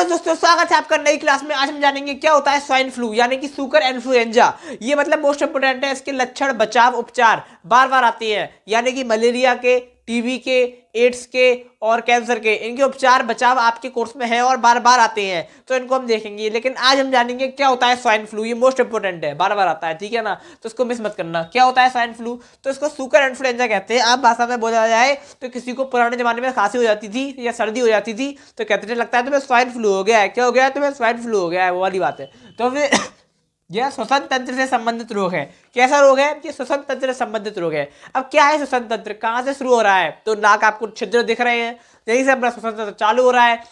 Hello दोस्तों, स्वागत है आपका नई क्लास में। आज हम जानेंगे क्या होता है स्वाइन फ्लू यानी कि सुकर इन्फ्लुएंजा। ये मतलब मोस्ट इंपोर्टेंट है। इसके लक्षण, बचाव, उपचार बार बार आते हैं, यानी कि मलेरिया के, टीबी के, एड्स के और कैंसर के। इनके उपचार, बचाव आपके कोर्स में है और बार बार आते हैं, तो इनको हम देखेंगे। लेकिन आज हम जानेंगे क्या होता है स्वाइन फ्लू। ये मोस्ट इंपोर्टेंट है, बार बार आता है, ठीक है ना, तो इसको मिस मत करना। क्या होता है स्वाइन फ्लू? तो इसको सुकर इन्फ्लुएंजा कहते हैं। आम भाषा में बोला जाए तो किसी को पुराने जमाने में खांसी हो जाती थी या सर्दी हो जाती थी तो कहते थे लगता है तुम्हें स्वाइन फ्लू हो गया है। क्या हो गया है? तुम्हें स्वाइन फ्लू हो गया है, वो वाली बात है। तो फिर यह श्वसन तंत्र से संबंधित रोग है। कैसा रोग है? ये श्वसन तंत्र से संबंधित रोग है। अब क्या है श्वसन तंत्र? कहां से शुरू हो रहा है? तो नाक आपको छिद्र दिख रहे हैं, यहीं से अपना श्वसन तंत्र चालू हो रहा है।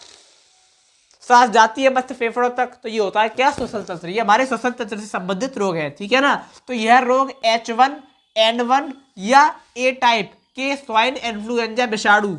सांस जाती है मस्त फेफड़ों तक, तो ये होता है क्या? श्वसन तंत्र। ये हमारे श्वसन तंत्र से संबंधित रोग है, ठीक है ना। तो यह रोग H1N1 या ए टाइप के स्वाइन इन्फ्लुएंजा विषाणु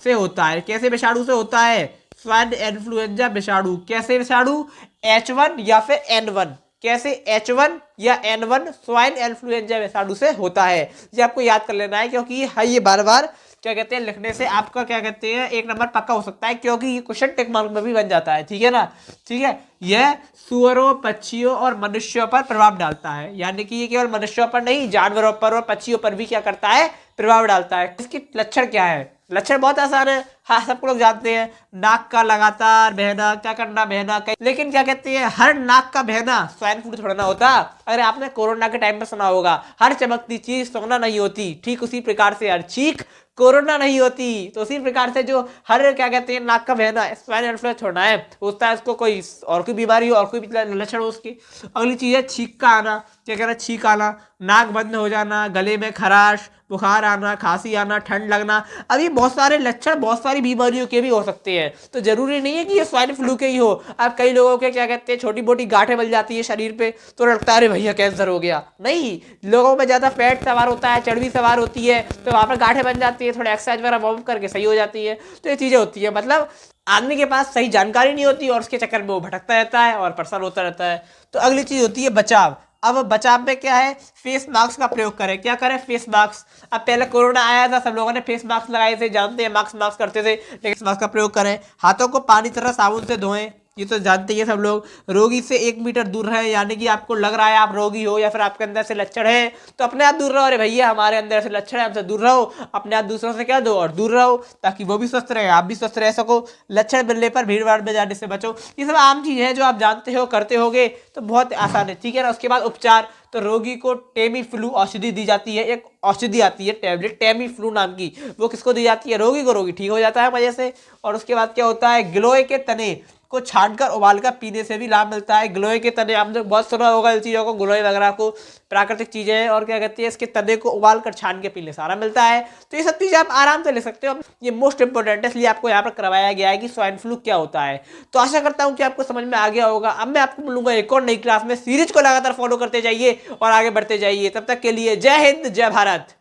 से होता है। कैसे विषाणु से होता है? स्वाइन इन्फ्लुएंजा विषाणु। कैसे विषाणु? H1 या फिर N1। कैसे? H1 या N1 स्वाइन इन्फ्लुएंजा विषाणु से होता है। ये आपको याद कर लेना है, क्योंकि ये बार बार क्या कहते हैं लिखने से आपका क्या कहते हैं एक नंबर पक्का हो सकता है, क्योंकि ये क्वेश्चन टिक मार्क में भी बन जाता है, ठीक है ना। ठीक है, यह सुअरों, पक्षियों और मनुष्यों पर प्रभाव डालता है। यानी कि ये केवल मनुष्यों पर नहीं, जानवरों पर और पक्षियों पर भी क्या करता है? प्रभाव डालता है। इसके लक्षण क्या है? लक्षण बहुत आसान है, हाँ सबको लोग जानते हैं। नाक का लगातार बहना, क्या करना? बहना। लेकिन क्या कहते हैं हर नाक का बहना स्वाइन फ्लू थोड़ा ना होता। अगर आपने कोरोना के टाइम में सुना होगा, हर चमकती चीज सोना नहीं होती, ठीक उसी प्रकार से हर चीख कोरोना नहीं होती। तो उसी प्रकार से जो हर क्या कहते हैं नाक का बहना स्वाइन इन्फ्लुएंजा छोड़ना है, होता है उसको कोई और कोई बीमारी हो और कोई लक्षण हो उसकी। अगली चीज है छींक का आना। क्या कहना? छींक आना, नाक बंद हो जाना, गले में खराश, बुखार आना, खांसी आना, ठंड लगना। अब ये बहुत सारे लक्षण बहुत सारी बीमारियों के भी हो सकते हैं, तो जरूरी नहीं है कि ये स्वाइन फ्लू के ही हो। अब कई लोगों के क्या कहते हैं छोटी मोटी गांठें बन जाती है शरीर पे, तो लगता है अरे भैया कैंसर हो गया। नहीं, लोगों में ज्यादा फैट सवार होता है, चर्बी सवार होती है, तो वहां पर गांठें बन जाती है, थोड़ा एक्सरसाइज वगैरह वार्म करके सही हो जाती है। तो ये चीजें होती है, मतलब आदमी के पास सही जानकारी नहीं होती और उसके चक्कर में वो भटकता रहता है और परेशान होता रहता है। तो अगली चीज होती है बचाव। अब बचाव में क्या है? फेस मास्क का प्रयोग करें। क्या करें? Face mask. अब पहले कोरोना आया था, सब लोगों ने फेस मास्क लगाए थे, जानते हैं मास्क करते थे, लेकिन मास्क का प्रयोग करें। हाथों को पानी तरह साबुन से धोएं, ये तो जानते ही सब लोग। रोगी से 1 मीटर दूर रहें, यानी कि आपको लग रहा है आप रोगी हो या फिर आपके अंदर से लक्षण है तो अपने आप दूर रहो। अरे भैया हमारे अंदर से लक्षण है, हमसे दूर रहो। अपने आप दूसरों से क्या दो और दूर रहो, ताकि वो भी स्वस्थ रहे, आप भी स्वस्थ रह सको। लक्षण मिलने पर भीड़ भाड़ में जाने से बचो। ये सब आम चीज है जो आप जानते हो, करते होगे, तो बहुत आसान है, ठीक है ना। उसके बाद उपचार। तो रोगी को टेमी फ्लू औषधि दी जाती है। एक औषधि आती है टैबलेट टेमी फ्लू नाम की, वो किसको दी जाती है? रोगी को। रोगी ठीक हो जाता है मजे से। और उसके बाद क्या होता है? गिलोय के तने को छानकर उबालकर पीने से भी लाभ मिलता है। गिलोय के तने आपने बहुत सुना होगा इन चीज़ों को, गिलोय वगैरह को, प्राकृतिक चीज़ें हैं। और क्या कहती है इसके तने को उबालकर छान के पीने से आराम मिलता है। तो ये सब चीज़ें आप आराम से ले सकते हो। ये मोस्ट इंपॉर्टेंट है, इसलिए आपको यहाँ पर करवाया गया है कि स्वाइन फ्लू क्या होता है। तो आशा करता हूँ कि आपको समझ में आ गया होगा। अब मैं आपको मिलूंगा एक और नई क्लास में। सीरीज को लगातार फॉलो करते जाइए और आगे बढ़ते जाइए। तब तक के लिए जय हिंद, जय भारत।